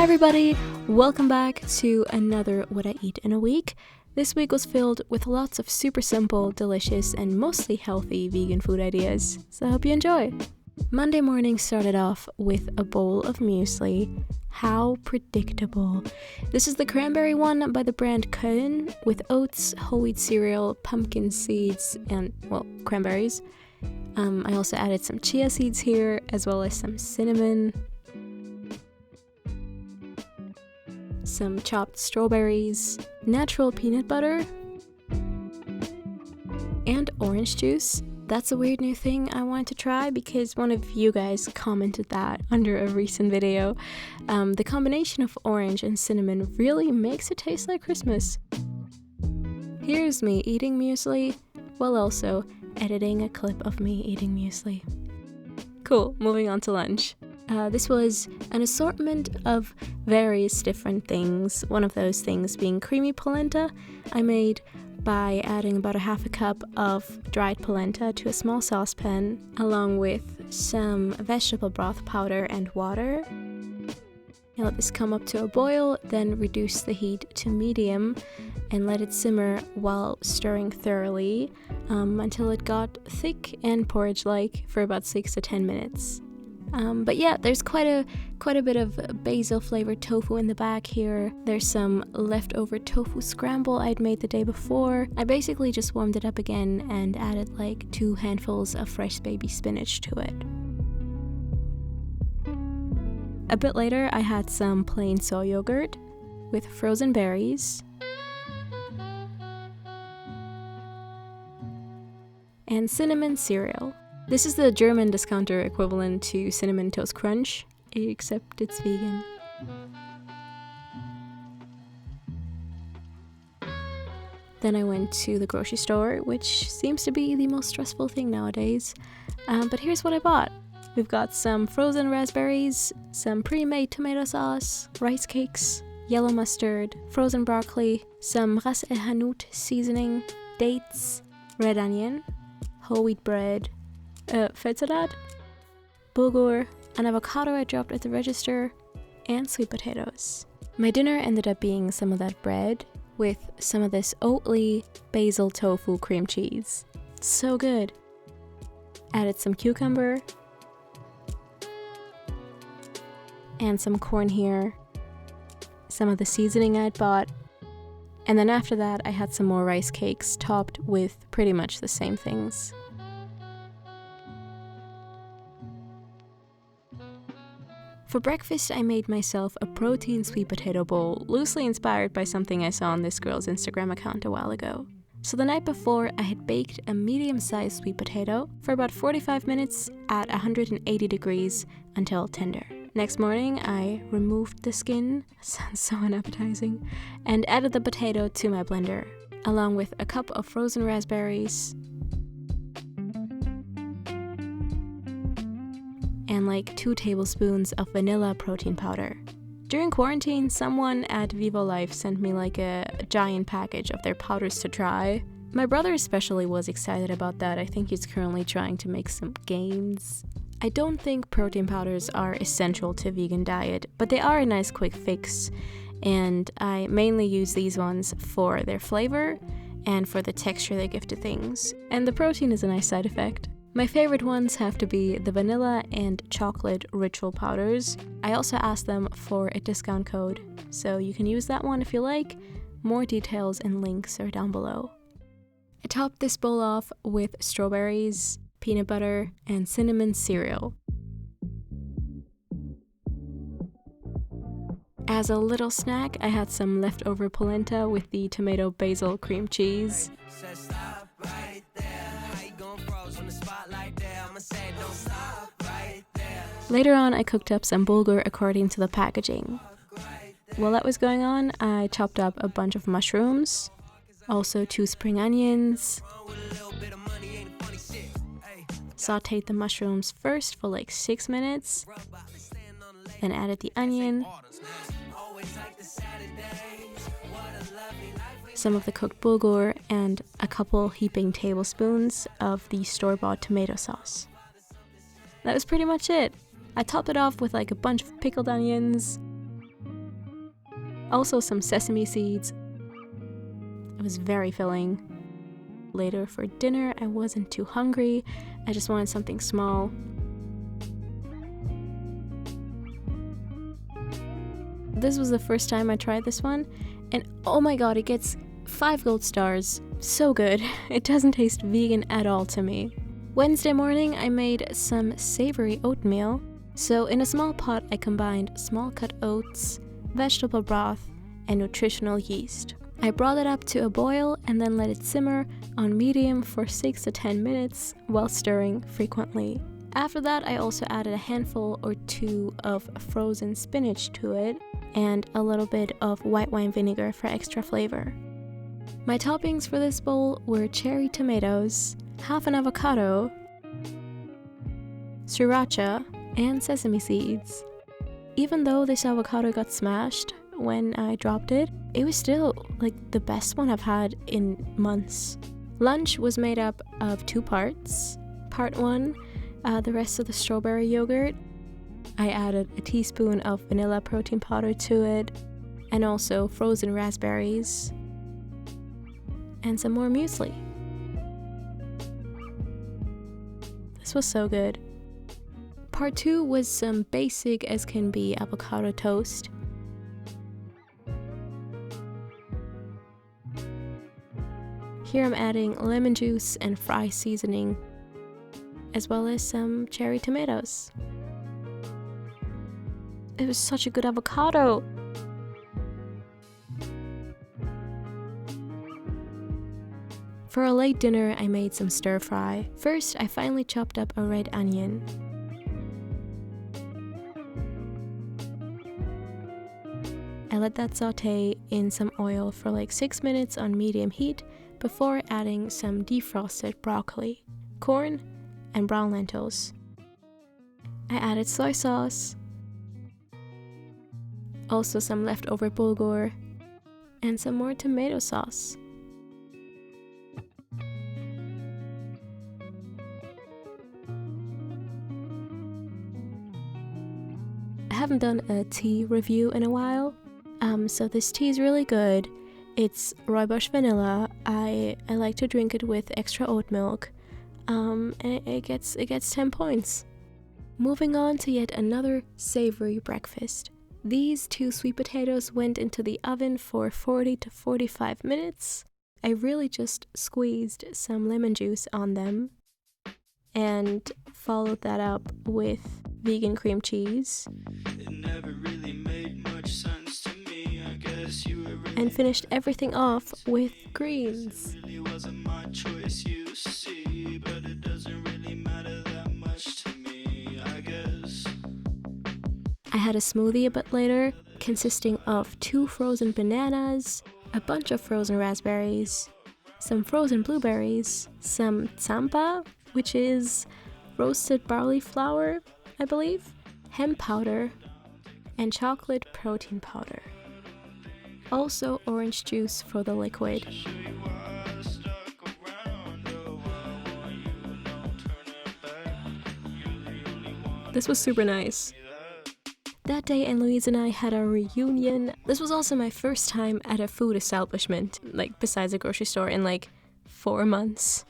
Hi everybody, welcome back to another What I Eat in a Week. This week was filled with lots of super simple, delicious, and mostly healthy vegan food ideas, so I hope you enjoy. Monday morning started off with a bowl of muesli. How predictable. This is the cranberry one by the brand Köln with oats, whole wheat cereal, pumpkin seeds, and, well, cranberries. I also added some chia seeds here, as well as some cinnamon, some chopped strawberries, natural peanut butter, and orange juice. That's a weird new thing I wanted to try because one of you guys commented that under a recent video. The combination of orange and cinnamon really makes it taste like Christmas. Here's me eating muesli, while also editing a clip of me eating muesli. Cool, moving on to lunch. This was an assortment of various different things, one of those things being creamy polenta I made by adding about a half a cup of dried polenta to a small saucepan, along with some vegetable broth powder and water. Now let this come up to a boil, then reduce the heat to medium and let it simmer while stirring thoroughly until it got thick and porridge-like for about 6 to 10 minutes. But yeah, there's quite a bit of basil flavored tofu in the back here. There's some leftover tofu scramble I'd made the day before. I basically just warmed it up again and added like 2 handfuls of fresh baby spinach to it. A bit later, I had some plain soy yogurt with frozen berries and cinnamon cereal. This is the German discounter equivalent to Cinnamon Toast Crunch, except it's vegan. Then I went to the grocery store, which seems to be the most stressful thing nowadays. But here's what I bought. We've got some frozen raspberries, some pre-made tomato sauce, rice cakes, yellow mustard, frozen broccoli, some ras el hanout seasoning, dates, red onion, whole wheat bread, fettsalat, bulgur, an avocado I dropped at the register, and sweet potatoes. My dinner ended up being some of that bread with some of this Oatly basil tofu cream cheese. So good. Added some cucumber and some corn here, some of the seasoning I'd bought, and then after that I had some more rice cakes topped with pretty much the same things. For breakfast, I made myself a protein sweet potato bowl, loosely inspired by something I saw on this girl's Instagram account a while ago. So the night before, I had baked a medium-sized sweet potato for about 45 minutes at 180 degrees until tender. Next morning, I removed the skin, sounds so unappetizing, and added the potato to my blender, along with a cup of frozen raspberries, and like 2 tablespoons of vanilla protein powder. During quarantine, someone at Vivolife sent me like a giant package of their powders to try. My brother especially was excited about that. I think he's currently trying to make some gains. I don't think protein powders are essential to a vegan diet, but they are a nice quick fix, and I mainly use these ones for their flavor and for the texture they give to things. And the protein is a nice side effect. My favorite ones have to be the vanilla and chocolate ritual powders. I also asked them for a discount code, so you can use that one if you like. More details and links are down below. I topped this bowl off with strawberries, peanut butter, and cinnamon cereal. As a little snack, I had some leftover polenta with the tomato basil cream cheese. Later on, I cooked up some bulgur according to the packaging. While that was going on, I chopped up a bunch of mushrooms, also 2 spring onions, sauteed the mushrooms first for like 6 minutes, then added the onion, some of the cooked bulgur, and a couple heaping tablespoons of the store-bought tomato sauce. That was pretty much it. I topped it off with like a bunch of pickled onions, Also some sesame seeds. It was very filling. Later for dinner, I wasn't too hungry. I just wanted something small. This was the first time I tried this one, and oh my god, it gets 5 gold stars. So good. It doesn't taste vegan at all to me. Wednesday morning, I made some savory oatmeal. So in a small pot, I combined small cut oats, vegetable broth, and nutritional yeast. I brought it up to a boil and then let it simmer on medium for 6 to 10 minutes while stirring frequently. After that, I also added a handful or 2 of frozen spinach to it and a little bit of white wine vinegar for extra flavor. My toppings for this bowl were cherry tomatoes, half an avocado, sriracha, and sesame seeds. Even though this avocado got smashed when I dropped it, it was still like the best one I've had in months. Lunch was made up of 2 parts. Part 1, the rest of the strawberry yogurt. I added a teaspoon of vanilla protein powder to it, and also frozen raspberries, and some more muesli. This was so good. Part 2 was some basic as can be avocado toast. Here I'm adding lemon juice and fry seasoning, as well as some cherry tomatoes. It was such a good avocado! For a late dinner, I made some stir fry. First, I finely chopped up a red onion. I let that saute in some oil for like 6 minutes on medium heat before adding some defrosted broccoli, corn, and brown lentils. I added soy sauce, also some leftover bulgur, and some more tomato sauce. I haven't done a tea review in a while, so this tea is really good. It's rooibos vanilla. I like to drink it with extra oat milk, and it gets 10 points. Moving on to yet another savory breakfast. These 2 sweet potatoes went into the oven for 40 to 45 minutes. I really just squeezed some lemon juice on them and followed that up with vegan cream cheese. It never really made much sense to me. I guess you were really and finished everything off with greens. It really wasn't my choice, you see, but it doesn't really matter that much to me, I guess. I had a smoothie a bit later, consisting of 2 frozen bananas, a bunch of frozen raspberries, some frozen blueberries, some tsampa, which is roasted barley flour, I believe, hemp powder, and chocolate protein powder. Also orange juice for the liquid. This was super nice. That day, and Louise and I had a reunion. This was also my first time at a food establishment, like besides a grocery store, in like 4 months.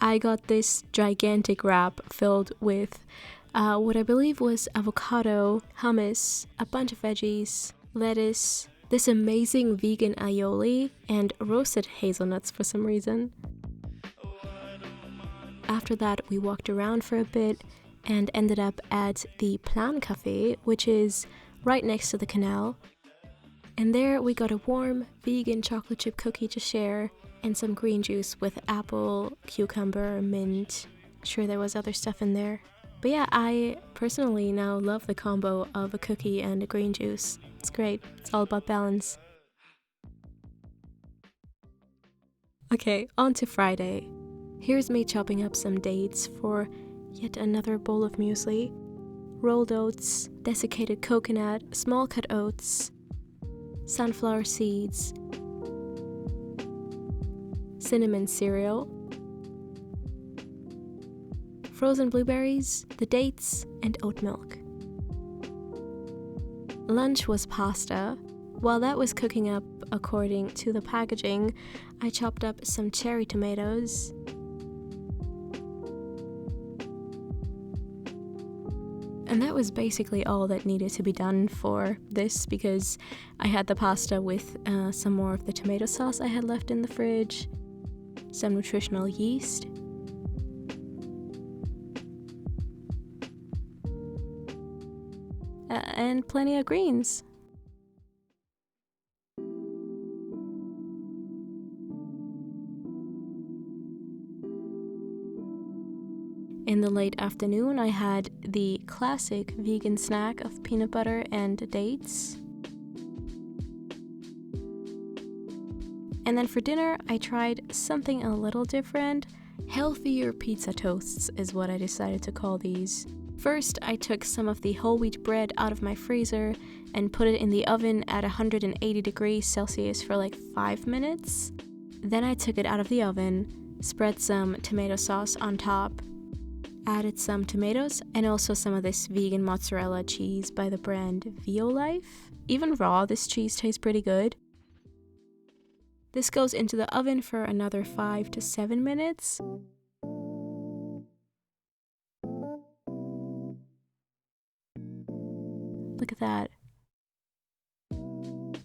I got this gigantic wrap filled with what I believe was avocado, hummus, a bunch of veggies, lettuce, this amazing vegan aioli, and roasted hazelnuts for some reason. After that, we walked around for a bit and ended up at the Plan Cafe, which is right next to the canal. And there we got a warm vegan chocolate chip cookie to share and some green juice with apple, cucumber, mint. Sure, there was other stuff in there. But yeah, I personally now love the combo of a cookie and a green juice. It's great. It's all about balance. Okay, on to Friday. Here's me chopping up some dates for yet another bowl of muesli. Rolled oats, desiccated coconut, small cut oats, sunflower seeds, cinnamon cereal, frozen blueberries, the dates, and oat milk. Lunch was pasta. While that was cooking up according to the packaging, I chopped up some cherry tomatoes. And that was basically all that needed to be done for this, because I had the pasta with some more of the tomato sauce I had left in the fridge, some nutritional yeast, and plenty of greens. In the late afternoon, I had the classic vegan snack of peanut butter and dates. And then for dinner, I tried something a little different. Healthier pizza toasts is what I decided to call these. First, I took some of the whole wheat bread out of my freezer and put it in the oven at 180 degrees Celsius for like 5 minutes. Then I took it out of the oven, spread some tomato sauce on top, added some tomatoes and also some of this vegan mozzarella cheese by the brand Vivolife. Even raw, this cheese tastes pretty good. This goes into the oven for another 5 to 7 minutes. Look at that.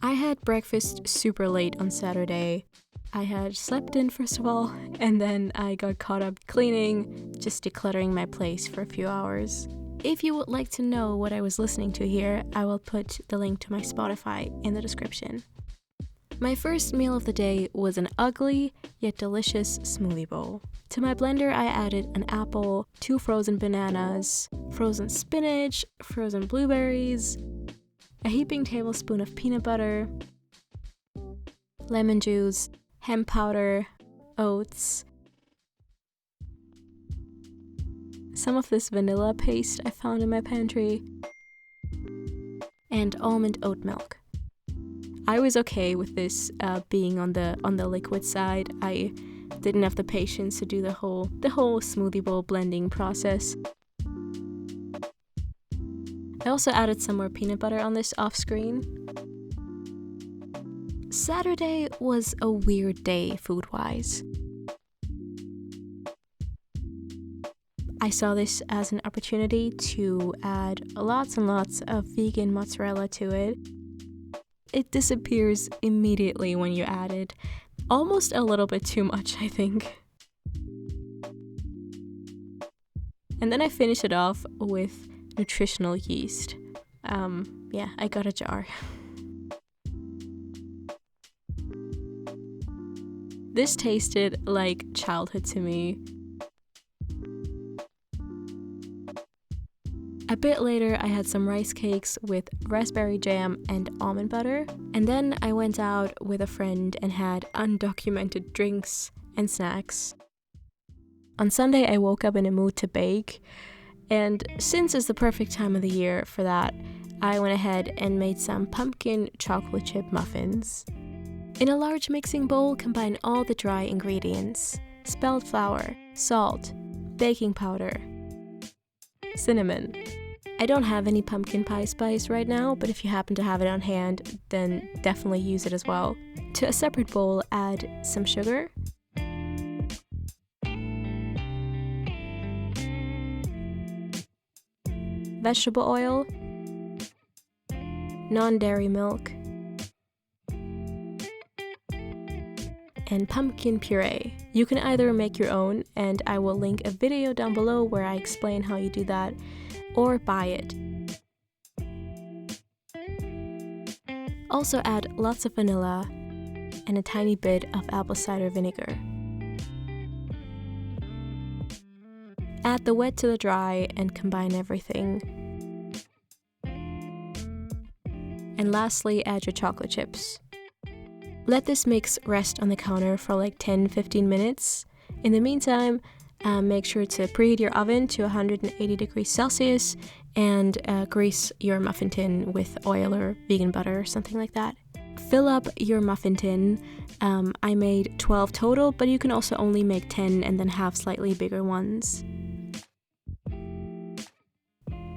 I had breakfast super late on Saturday. I had slept in first of all, and then I got caught up cleaning, just decluttering my place for a few hours. If you would like to know what I was listening to here, I will put the link to my Spotify in the description. My first meal of the day was an ugly yet delicious smoothie bowl. To my blender, I added an apple, 2 frozen bananas, frozen spinach, frozen blueberries, a heaping tablespoon of peanut butter, lemon juice, hemp powder, oats, some of this vanilla paste I found in my pantry, and almond oat milk. I was okay with this being on the liquid side. I didn't have the patience to do the whole smoothie bowl blending process. I also added some more peanut butter on this off screen. Saturday was a weird day food-wise. I saw this as an opportunity to add lots and lots of vegan mozzarella to it. It disappears immediately when you add it. Almost a little bit too much, I think. And then I finish it off with nutritional yeast. Yeah, I got a jar. This tasted like childhood to me. A bit later, I had some rice cakes with raspberry jam and almond butter. And then I went out with a friend and had undocumented drinks and snacks. On Sunday, I woke up in a mood to bake. And since it's the perfect time of the year for that, I went ahead and made some pumpkin chocolate chip muffins. In a large mixing bowl, combine all the dry ingredients: spelt flour, salt, baking powder, cinnamon. I don't have any pumpkin pie spice right now, but if you happen to have it on hand, then definitely use it as well. To a separate bowl, add some sugar, vegetable oil, non-dairy milk, and pumpkin puree. You can either make your own, and I will link a video down below where I explain how you do that, or buy it. Also add lots of vanilla and a tiny bit of apple cider vinegar. Add the wet to the dry and combine everything. And lastly, add your chocolate chips. Let this mix rest on the counter for like 10-15 minutes. In the meantime, make sure to preheat your oven to 180 degrees Celsius and grease your muffin tin with oil or vegan butter or something like that. Fill up your muffin tin. I made 12 total, but you can also only make 10 and then have slightly bigger ones.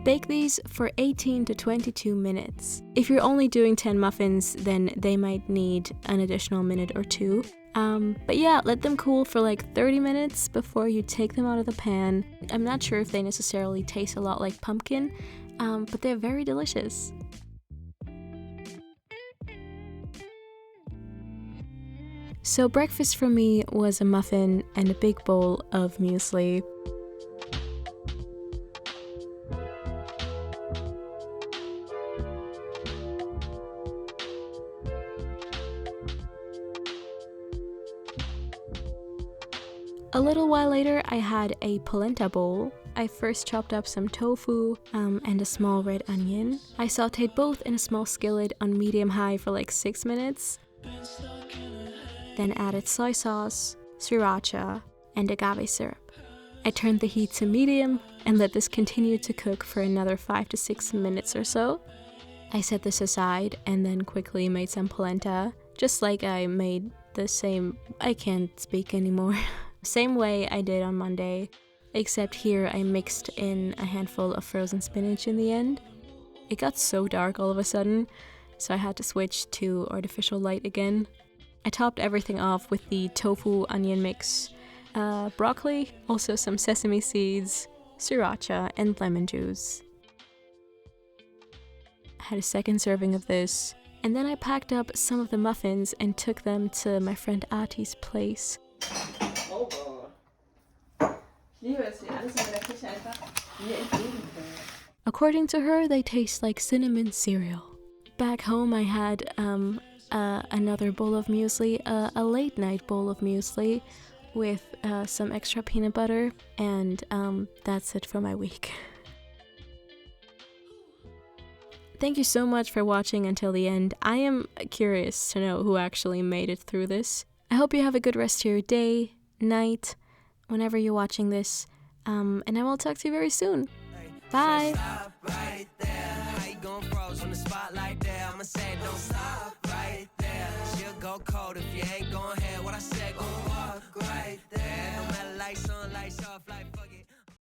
Bake these for 18 to 22 minutes. If you're only doing 10 muffins, then they might need an additional minute or two. But yeah, let them cool for like 30 minutes before you take them out of the pan. I'm not sure if they necessarily taste a lot like pumpkin, but they're very delicious. So breakfast for me was a muffin and a big bowl of muesli. A little while later, I had a polenta bowl. I first chopped up some tofu and a small red onion. I sauteed both in a small skillet on medium-high for like 6 minutes. Then added soy sauce, sriracha, and agave syrup. I turned the heat to medium and let this continue to cook for another 5 to 6 minutes or so. I set this aside and then quickly made some polenta, just like I made the same... I can't speak anymore. Same way I did on Monday, except here I mixed in a handful of frozen spinach in the end. It got so dark all of a sudden, so I had to switch to artificial light again. I topped everything off with the tofu onion mix, broccoli, also some sesame seeds, sriracha, and lemon juice. I had a second serving of this, and then I packed up some of the muffins and took them to my friend Ati's place. According to her, they taste like cinnamon cereal. Back home I had another bowl of muesli, a late night bowl of muesli with some extra peanut butter, and that's it for my week. Thank you so much for watching until the end. I am curious to know who actually made it through this. I hope you have a good rest of your day, night, whenever you're watching this, and I will talk to you very soon. Bye! Cold if you ain't gon' hear what I said, gon' walk right there. No matter like sun, lights off, like